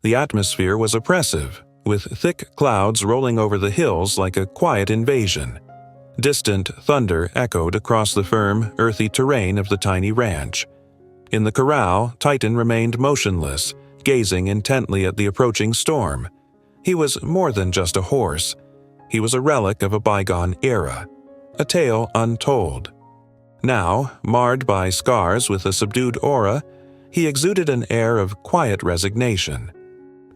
The atmosphere was oppressive, with thick clouds rolling over the hills like a quiet invasion. Distant thunder echoed across the firm, earthy terrain of the tiny ranch. In the corral, Titan remained motionless, gazing intently at the approaching storm. He was more than just a horse. He was a relic of a bygone era, a tale untold. Now, marred by scars with a subdued aura, he exuded an air of quiet resignation.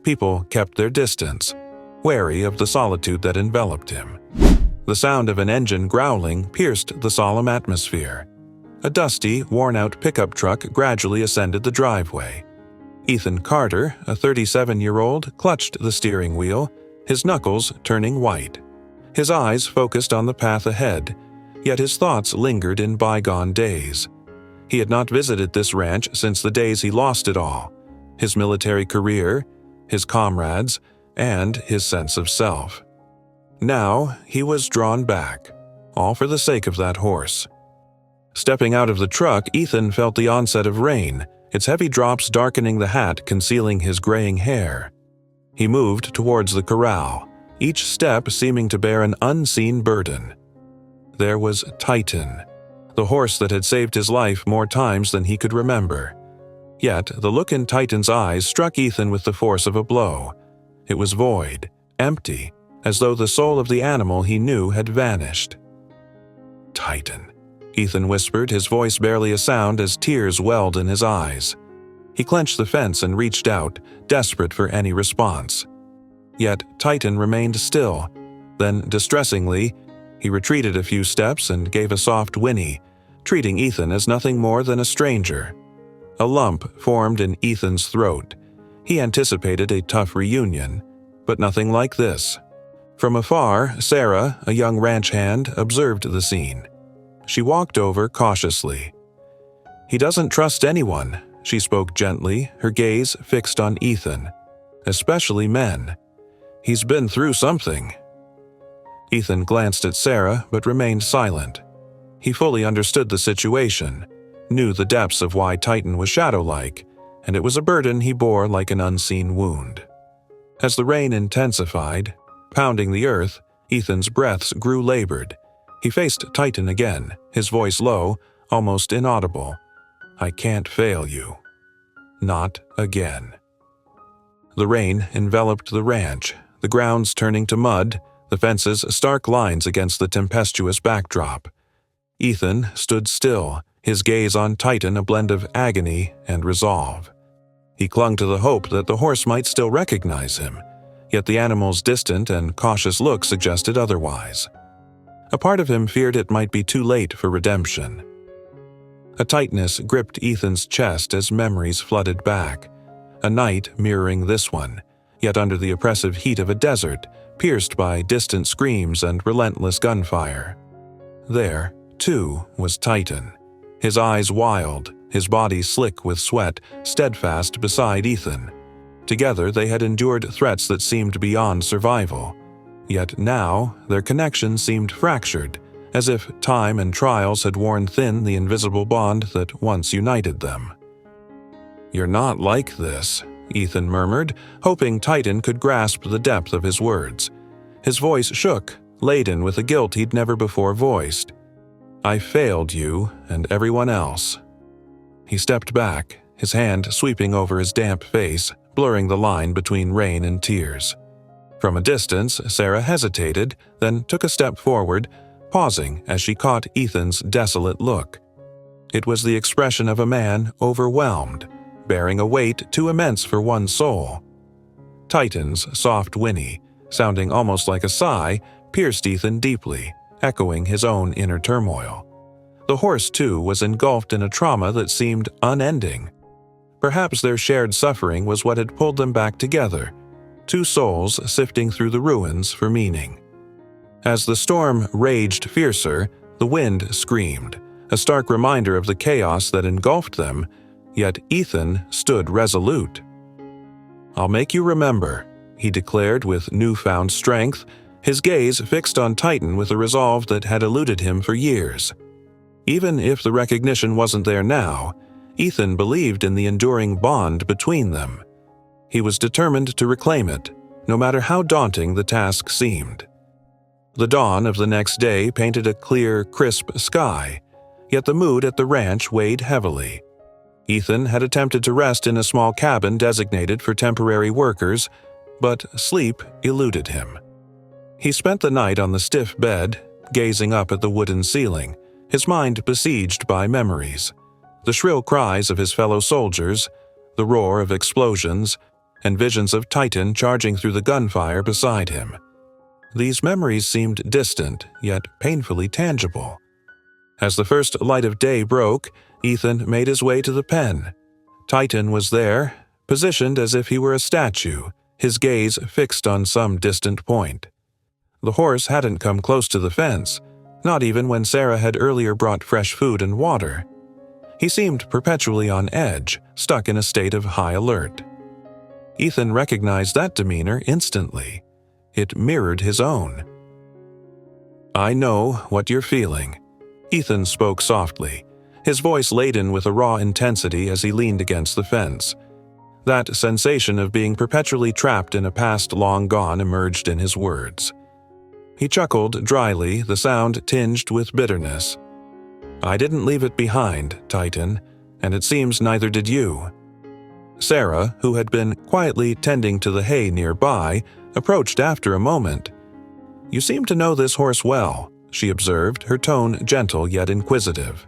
People kept their distance, wary of the solitude that enveloped him. The sound of an engine growling pierced the solemn atmosphere. A dusty, worn-out pickup truck gradually ascended the driveway. Ethan Carter, a 37-year-old, clutched the steering wheel, his knuckles turning white. His eyes focused on the path ahead, yet his thoughts lingered in bygone days. He had not visited this ranch since the days he lost it all: his military career, his comrades, and his sense of self. Now he was drawn back, all for the sake of that horse. Stepping out of the truck, Ethan felt the onset of rain, its heavy drops darkening the hat concealing his graying hair. He moved towards the corral, each step seeming to bear an unseen burden. There was Titan, the horse that had saved his life more times than he could remember. Yet the look in Titan's eyes struck Ethan with the force of a blow. It was void, empty, as though the soul of the animal he knew had vanished. "Titan," Ethan whispered, his voice barely a sound as tears welled in his eyes. He clenched the fence and reached out, desperate for any response. Yet Titan remained still. Then, distressingly, he retreated a few steps and gave a soft whinny, treating Ethan as nothing more than a stranger. A lump formed in Ethan's throat. He anticipated a tough reunion, but nothing like this. From afar, Sarah, a young ranch hand, observed the scene. She walked over cautiously. "He doesn't trust anyone," she spoke gently, her gaze fixed on Ethan. "Especially men. He's been through something." Ethan glanced at Sarah but remained silent. He fully understood the situation, knew the depths of why Titan was shadow-like, and it was a burden he bore like an unseen wound. As the rain intensified, pounding the earth, Ethan's breaths grew labored. He faced Titan again, his voice low, almost inaudible. "I can't fail you. Not again." The rain enveloped the ranch, the grounds turning to mud, the fences stark lines against the tempestuous backdrop. Ethan stood still, his gaze on Titan a blend of agony and resolve. He clung to the hope that the horse might still recognize him, yet the animal's distant and cautious look suggested otherwise. A part of him feared it might be too late for redemption. A tightness gripped Ethan's chest as memories flooded back. A night mirroring this one, yet under the oppressive heat of a desert, pierced by distant screams and relentless gunfire. There, too, was Titan, his eyes wild, his body slick with sweat, steadfast beside Ethan. Together they had endured threats that seemed beyond survival. Yet now, their connection seemed fractured, as if time and trials had worn thin the invisible bond that once united them. "You're not like this," Ethan murmured, hoping Titan could grasp the depth of his words. His voice shook, laden with a guilt he'd never before voiced. "I failed you and everyone else." He stepped back, his hand sweeping over his damp face, blurring the line between rain and tears. From a distance, Sarah hesitated, then took a step forward, pausing as she caught Ethan's desolate look. It was the expression of a man overwhelmed, bearing a weight too immense for one soul. Titan's soft whinny, sounding almost like a sigh, pierced Ethan deeply, echoing his own inner turmoil. The horse, too, was engulfed in a trauma that seemed unending. Perhaps their shared suffering was what had pulled them back together, two souls sifting through the ruins for meaning. As the storm raged fiercer, the wind screamed, a stark reminder of the chaos that engulfed them, yet Ethan stood resolute. "I'll make you remember," he declared with newfound strength, his gaze fixed on Titan with a resolve that had eluded him for years. Even if the recognition wasn't there now, Ethan believed in the enduring bond between them. He was determined to reclaim it, no matter how daunting the task seemed. The dawn of the next day painted a clear, crisp sky, yet the mood at the ranch weighed heavily. Ethan had attempted to rest in a small cabin designated for temporary workers, but sleep eluded him. He spent the night on the stiff bed, gazing up at the wooden ceiling, his mind besieged by memories. The shrill cries of his fellow soldiers, the roar of explosions, and visions of Titan charging through the gunfire beside him. These memories seemed distant, yet painfully tangible. As the first light of day broke, Ethan made his way to the pen. Titan was there, positioned as if he were a statue, his gaze fixed on some distant point. The horse hadn't come close to the fence, not even when Sarah had earlier brought fresh food and water. He seemed perpetually on edge, stuck in a state of high alert. Ethan recognized that demeanor instantly. It mirrored his own. "I know what you're feeling," Ethan spoke softly, his voice laden with a raw intensity as he leaned against the fence. That sensation of being perpetually trapped in a past long gone emerged in his words. He chuckled dryly, the sound tinged with bitterness. "I didn't leave it behind, Titan, and it seems neither did you." Sarah, who had been quietly tending to the hay nearby, approached after a moment. "You seem to know this horse well," she observed, her tone gentle yet inquisitive.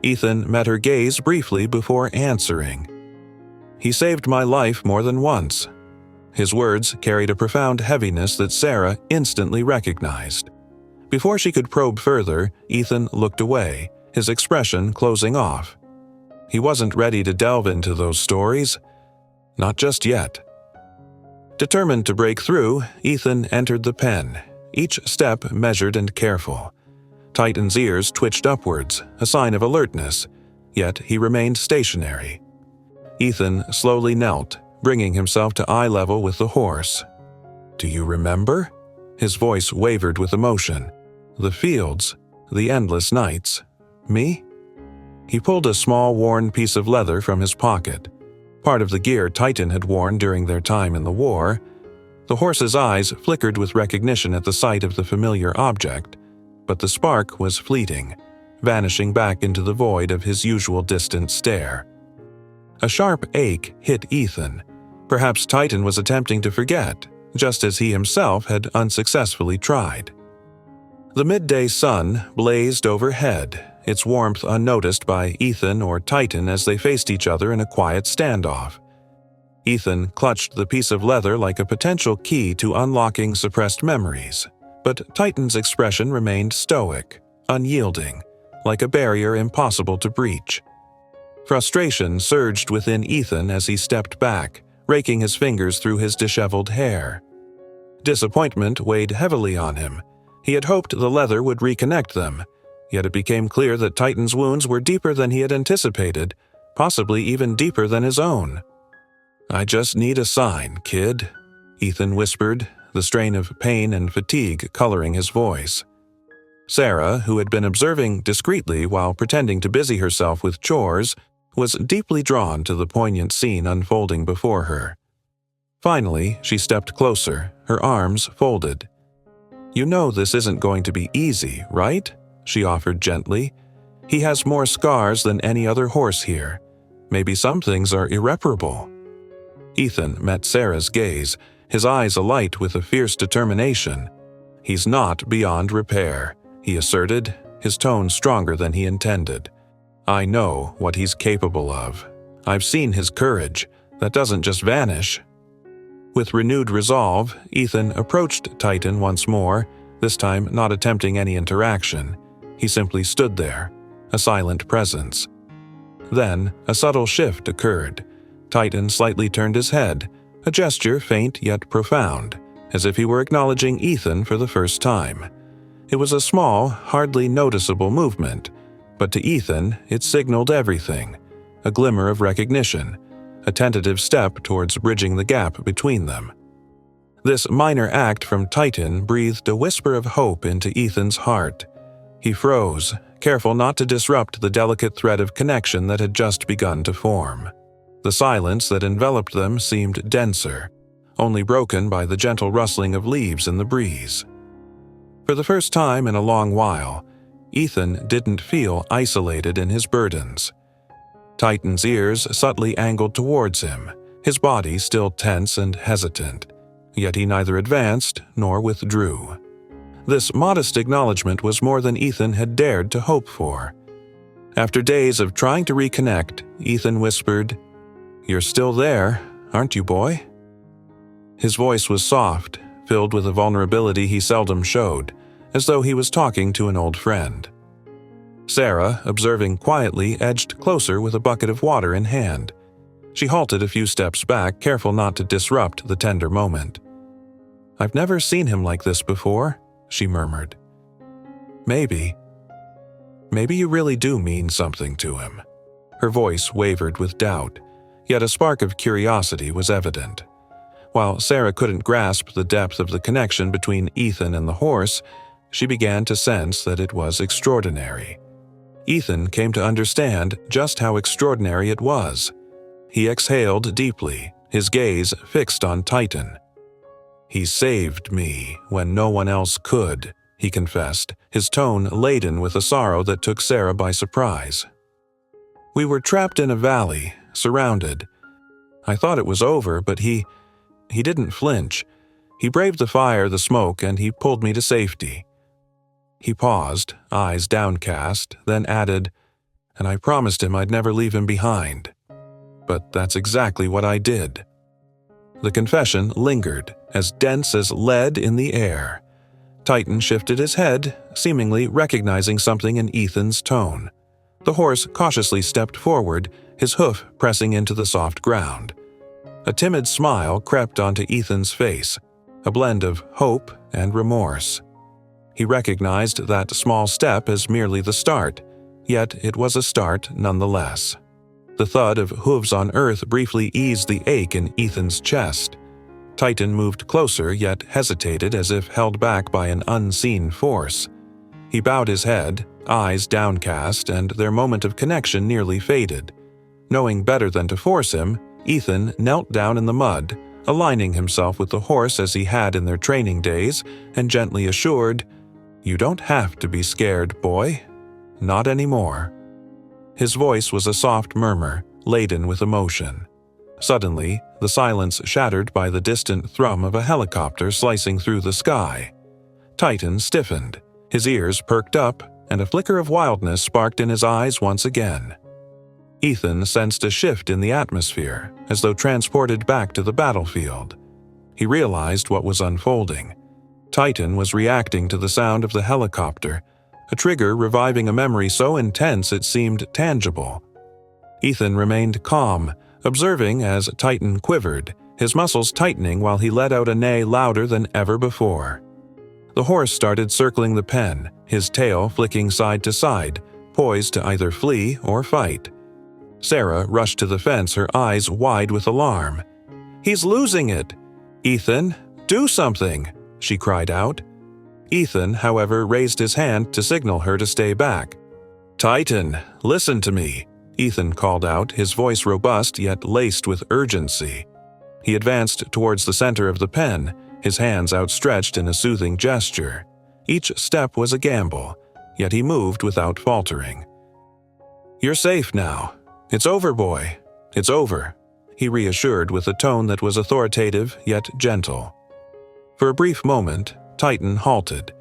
Ethan met her gaze briefly before answering. "He saved my life more than once." His words carried a profound heaviness that Sarah instantly recognized. Before she could probe further, Ethan looked away, his expression closing off. He wasn't ready to delve into those stories. Not just yet. Determined to break through, Ethan entered the pen, each step measured and careful. Titan's ears twitched upwards, a sign of alertness, yet he remained stationary. Ethan slowly knelt, bringing himself to eye level with the horse. "Do you remember?" His voice wavered with emotion. "The fields, the endless nights. Me?" He pulled a small worn piece of leather from his pocket, part of the gear Titan had worn during their time in the war. The horse's eyes flickered with recognition at the sight of the familiar object, but the spark was fleeting, vanishing back into the void of his usual distant stare. A sharp ache hit Ethan. Perhaps Titan was attempting to forget, just as he himself had unsuccessfully tried. The midday sun blazed overhead, its warmth unnoticed by Ethan or Titan as they faced each other in a quiet standoff. Ethan clutched the piece of leather like a potential key to unlocking suppressed memories, but Titan's expression remained stoic, unyielding, like a barrier impossible to breach. Frustration surged within Ethan as he stepped back, raking his fingers through his disheveled hair. Disappointment weighed heavily on him. He had hoped the leather would reconnect them, yet it became clear that Titan's wounds were deeper than he had anticipated, possibly even deeper than his own. "I just need a sign, kid," Ethan whispered, the strain of pain and fatigue coloring his voice. Sarah, who had been observing discreetly while pretending to busy herself with chores, was deeply drawn to the poignant scene unfolding before her. Finally, she stepped closer, her arms folded. "You know this isn't going to be easy, right?" she offered gently. "He has more scars than any other horse here. Maybe some things are irreparable." Ethan met Sarah's gaze, his eyes alight with a fierce determination. "He's not beyond repair," he asserted, his tone stronger than he intended. "I know what he's capable of. I've seen his courage. That doesn't just vanish." With renewed resolve, Ethan approached Titan once more, this time not attempting any interaction. He simply stood there, a silent presence. Then, a subtle shift occurred. Titan slightly turned his head, a gesture faint yet profound, as if he were acknowledging Ethan for the first time. It was a small, hardly noticeable movement, but to Ethan it signaled everything, a glimmer of recognition, a tentative step towards bridging the gap between them. This minor act from Titan breathed a whisper of hope into Ethan's heart. He froze, careful not to disrupt the delicate thread of connection that had just begun to form. The silence that enveloped them seemed denser, only broken by the gentle rustling of leaves in the breeze. For the first time in a long while, Ethan didn't feel isolated in his burdens. Titan's ears subtly angled towards him, his body still tense and hesitant, yet he neither advanced nor withdrew. This modest acknowledgement was more than Ethan had dared to hope for. After days of trying to reconnect, Ethan whispered, "You're still there, aren't you, boy?" His voice was soft, filled with a vulnerability he seldom showed, as though he was talking to an old friend. Sarah, observing quietly, edged closer with a bucket of water in hand. She halted a few steps back, careful not to disrupt the tender moment. "I've never seen him like this before," she murmured. Maybe you really do mean something to him." Her voice wavered with doubt, yet a spark of curiosity was evident. While Sarah couldn't grasp the depth of the connection between Ethan and the horse, she began to sense that it was extraordinary. Ethan came to understand just how extraordinary it was. He exhaled deeply, his gaze fixed on Titan. "He saved me when no one else could," he confessed, his tone laden with a sorrow that took Sarah by surprise. "We were trapped in a valley, surrounded. I thought it was over, but he didn't flinch. He braved the fire, the smoke, and he pulled me to safety." He paused, eyes downcast, then added, "And I promised him I'd never leave him behind. But that's exactly what I did." The confession lingered, as dense as lead in the air. Titan shifted his head, seemingly recognizing something in Ethan's tone. The horse cautiously stepped forward, his hoof pressing into the soft ground. A timid smile crept onto Ethan's face, a blend of hope and remorse. He recognized that small step as merely the start, yet it was a start nonetheless. The thud of hooves on earth briefly eased the ache in Ethan's chest. Titan moved closer, yet hesitated as if held back by an unseen force. He bowed his head, eyes downcast, and their moment of connection nearly faded. Knowing better than to force him, Ethan knelt down in the mud, aligning himself with the horse as he had in their training days, and gently assured, "You don't have to be scared, boy. Not anymore." His voice was a soft murmur, laden with emotion. Suddenly, the silence shattered by the distant thrum of a helicopter slicing through the sky. Titan stiffened, his ears perked up, and a flicker of wildness sparked in his eyes once again. Ethan sensed a shift in the atmosphere, as though transported back to the battlefield. He realized what was unfolding. Titan was reacting to the sound of the helicopter, a trigger reviving a memory so intense it seemed tangible. Ethan remained calm, observing as Titan quivered, his muscles tightening while he let out a neigh louder than ever before. The horse started circling the pen, his tail flicking side to side, poised to either flee or fight. Sarah rushed to the fence, her eyes wide with alarm. "He's losing it! Ethan, do something!" she cried out. Ethan, however, raised his hand to signal her to stay back. "Titan, listen to me," Ethan called out, his voice robust yet laced with urgency. He advanced towards the center of the pen, his hands outstretched in a soothing gesture. Each step was a gamble, yet he moved without faltering. "You're safe now. It's over, boy. It's over," he reassured with a tone that was authoritative yet gentle. For a brief moment, Titan halted.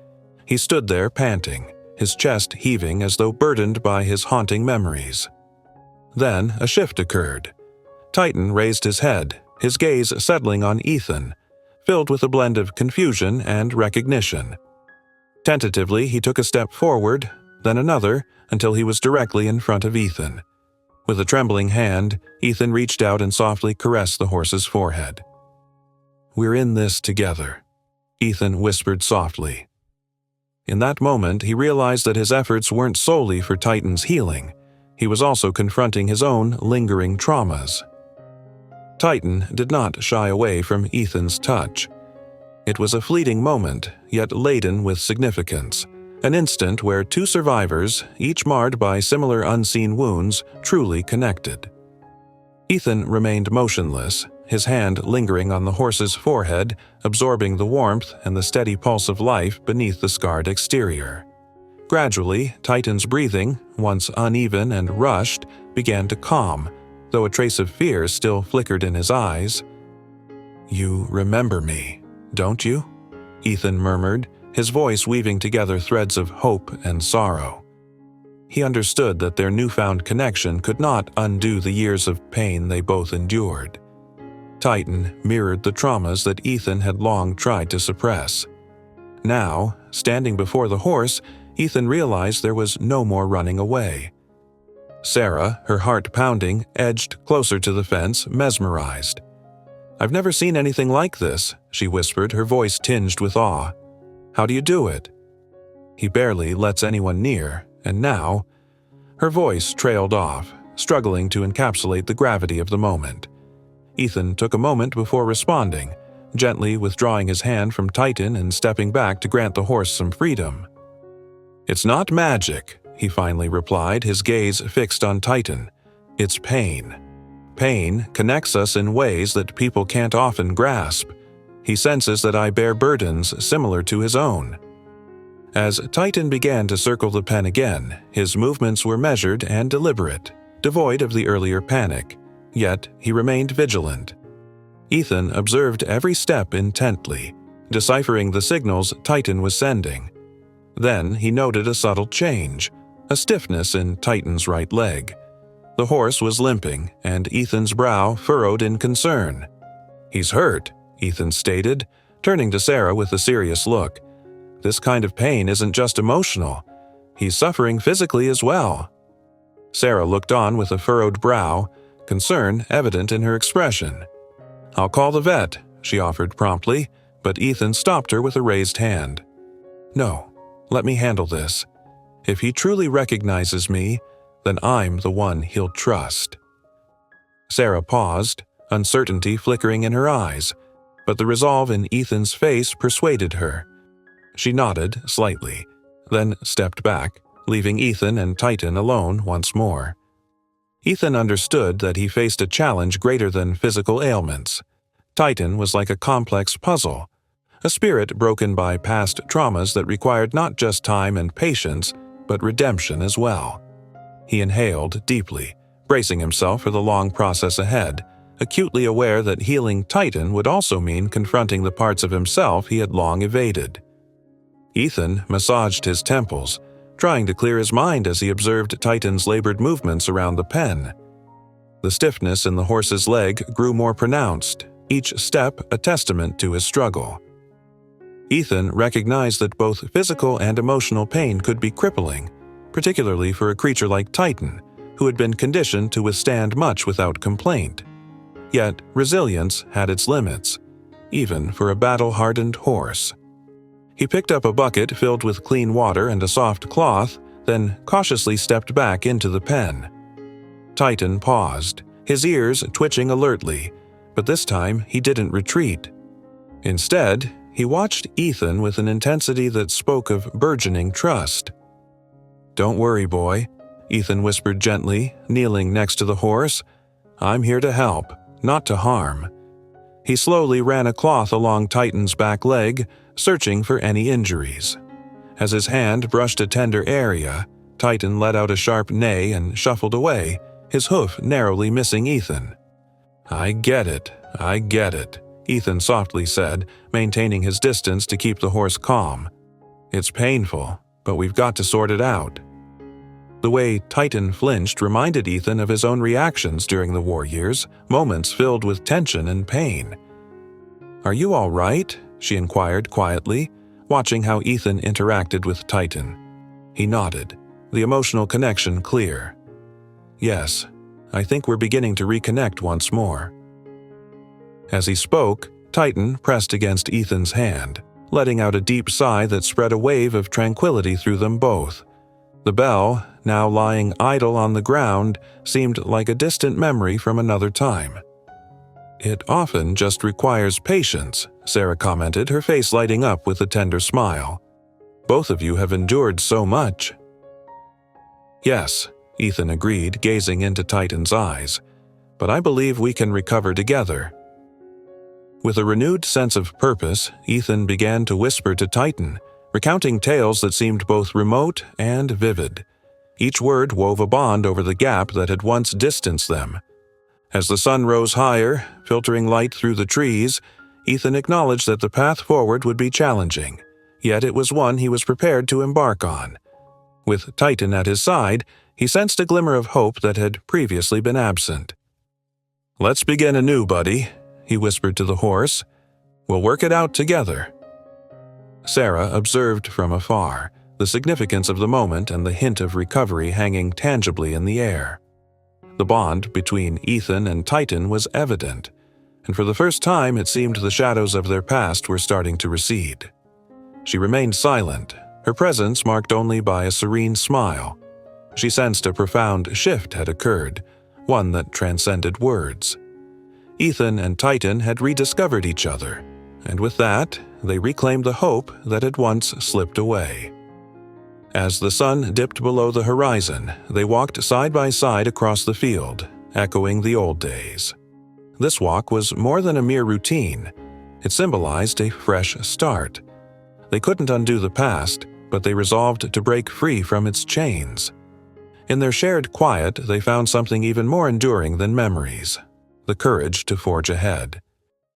He stood there panting, his chest heaving as though burdened by his haunting memories. Then a shift occurred. Titan raised his head, his gaze settling on Ethan, filled with a blend of confusion and recognition. Tentatively, he took a step forward, then another, until he was directly in front of Ethan. With a trembling hand, Ethan reached out and softly caressed the horse's forehead. "We're in this together," Ethan whispered softly. In that moment, he realized that his efforts weren't solely for Titan's healing. He was also confronting his own lingering traumas. Titan did not shy away from Ethan's touch. It was a fleeting moment, yet laden with significance. An instant where two survivors, each marred by similar unseen wounds, truly connected. Ethan remained motionless, his hand lingering on the horse's forehead, absorbing the warmth and the steady pulse of life beneath the scarred exterior. Gradually, Titan's breathing, once uneven and rushed, began to calm, though a trace of fear still flickered in his eyes. "You remember me, don't you?" Ethan murmured, his voice weaving together threads of hope and sorrow. He understood that their newfound connection could not undo the years of pain they both endured. Titan mirrored the traumas that Ethan had long tried to suppress. Now, standing before the horse, Ethan realized there was no more running away. Sarah, her heart pounding, edged closer to the fence, mesmerized. "I've never seen anything like this," she whispered, her voice tinged with awe. "How do you do it?" "He barely lets anyone near, and now—" Her voice trailed off, struggling to encapsulate the gravity of the moment. Ethan took a moment before responding, gently withdrawing his hand from Titan and stepping back to grant the horse some freedom. "It's not magic," he finally replied, his gaze fixed on Titan. "It's pain. Pain connects us in ways that people can't often grasp. He senses that I bear burdens similar to his own." As Titan began to circle the pen again, his movements were measured and deliberate, devoid of the earlier panic, yet he remained vigilant. Ethan observed every step intently, deciphering the signals Titan was sending. Then he noted a subtle change, a stiffness in Titan's right leg. The horse was limping, and Ethan's brow furrowed in concern. "He's hurt," Ethan stated, turning to Sarah with a serious look. "This kind of pain isn't just emotional. He's suffering physically as well." Sarah looked on with a furrowed brow, concern evident in her expression. "I'll call the vet," she offered promptly, but Ethan stopped her with a raised hand. "No, let me handle this. If he truly recognizes me, then I'm the one he'll trust." Sarah paused, uncertainty flickering in her eyes, but the resolve in Ethan's face persuaded her. She nodded slightly, then stepped back, leaving Ethan and Titan alone once more. Ethan understood that he faced a challenge greater than physical ailments. Titan was like a complex puzzle, a spirit broken by past traumas that required not just time and patience, but redemption as well. He inhaled deeply, bracing himself for the long process ahead, acutely aware that healing Titan would also mean confronting the parts of himself he had long evaded. Ethan massaged his temples, trying to clear his mind as he observed Titan's labored movements around the pen. The stiffness in the horse's leg grew more pronounced, each step a testament to his struggle. Ethan recognized that both physical and emotional pain could be crippling, particularly for a creature like Titan, who had been conditioned to withstand much without complaint. Yet resilience had its limits, even for a battle-hardened horse. He picked up a bucket filled with clean water and a soft cloth, then cautiously stepped back into the pen. Titan paused, his ears twitching alertly, but this time he didn't retreat. Instead, he watched Ethan with an intensity that spoke of burgeoning trust. "Don't worry, boy," Ethan whispered gently, kneeling next to the horse. "I'm here to help, not to harm." He slowly ran a cloth along Titan's back leg, searching for any injuries. As his hand brushed a tender area, Titan let out a sharp neigh and shuffled away, his hoof narrowly missing Ethan. I get it," Ethan softly said, maintaining his distance to keep the horse calm. "It's painful, but we've got to sort it out." The way Titan flinched reminded Ethan of his own reactions during the war years, moments filled with tension and pain. "Are you all right?" she inquired quietly, watching how Ethan interacted with Titan. He nodded, the emotional connection clear. "Yes, I think we're beginning to reconnect once more." As he spoke, Titan pressed against Ethan's hand, letting out a deep sigh that spread a wave of tranquility through them both. The bell, now lying idle on the ground, seemed like a distant memory from another time. "It often just requires patience," Sarah commented, her face lighting up with a tender smile. "Both of you have endured so much." "Yes," Ethan agreed, gazing into Titan's eyes. but I believe we can recover together." With a renewed sense of purpose, Ethan began to whisper to Titan, recounting tales that seemed both remote and vivid. Each word wove a bond over the gap that had once distanced them. As the sun rose higher, filtering light through the trees, Ethan acknowledged that the path forward would be challenging, yet it was one he was prepared to embark on. With Titan at his side, he sensed a glimmer of hope that had previously been absent. "Let's begin anew, buddy," he whispered to the horse. "We'll work it out together." Sarah observed from afar, the significance of the moment and the hint of recovery hanging tangibly in the air. The bond between Ethan and Titan was evident, and for the first time it seemed the shadows of their past were starting to recede. She remained silent, her presence marked only by a serene smile. She sensed a profound shift had occurred, one that transcended words. Ethan and Titan had rediscovered each other, and with that, they reclaimed the hope that had once slipped away. As the sun dipped below the horizon, they walked side by side across the field, echoing the old days. This walk was more than a mere routine. It symbolized a fresh start. They couldn't undo the past, but they resolved to break free from its chains. In their shared quiet, they found something even more enduring than memories: the courage to forge ahead.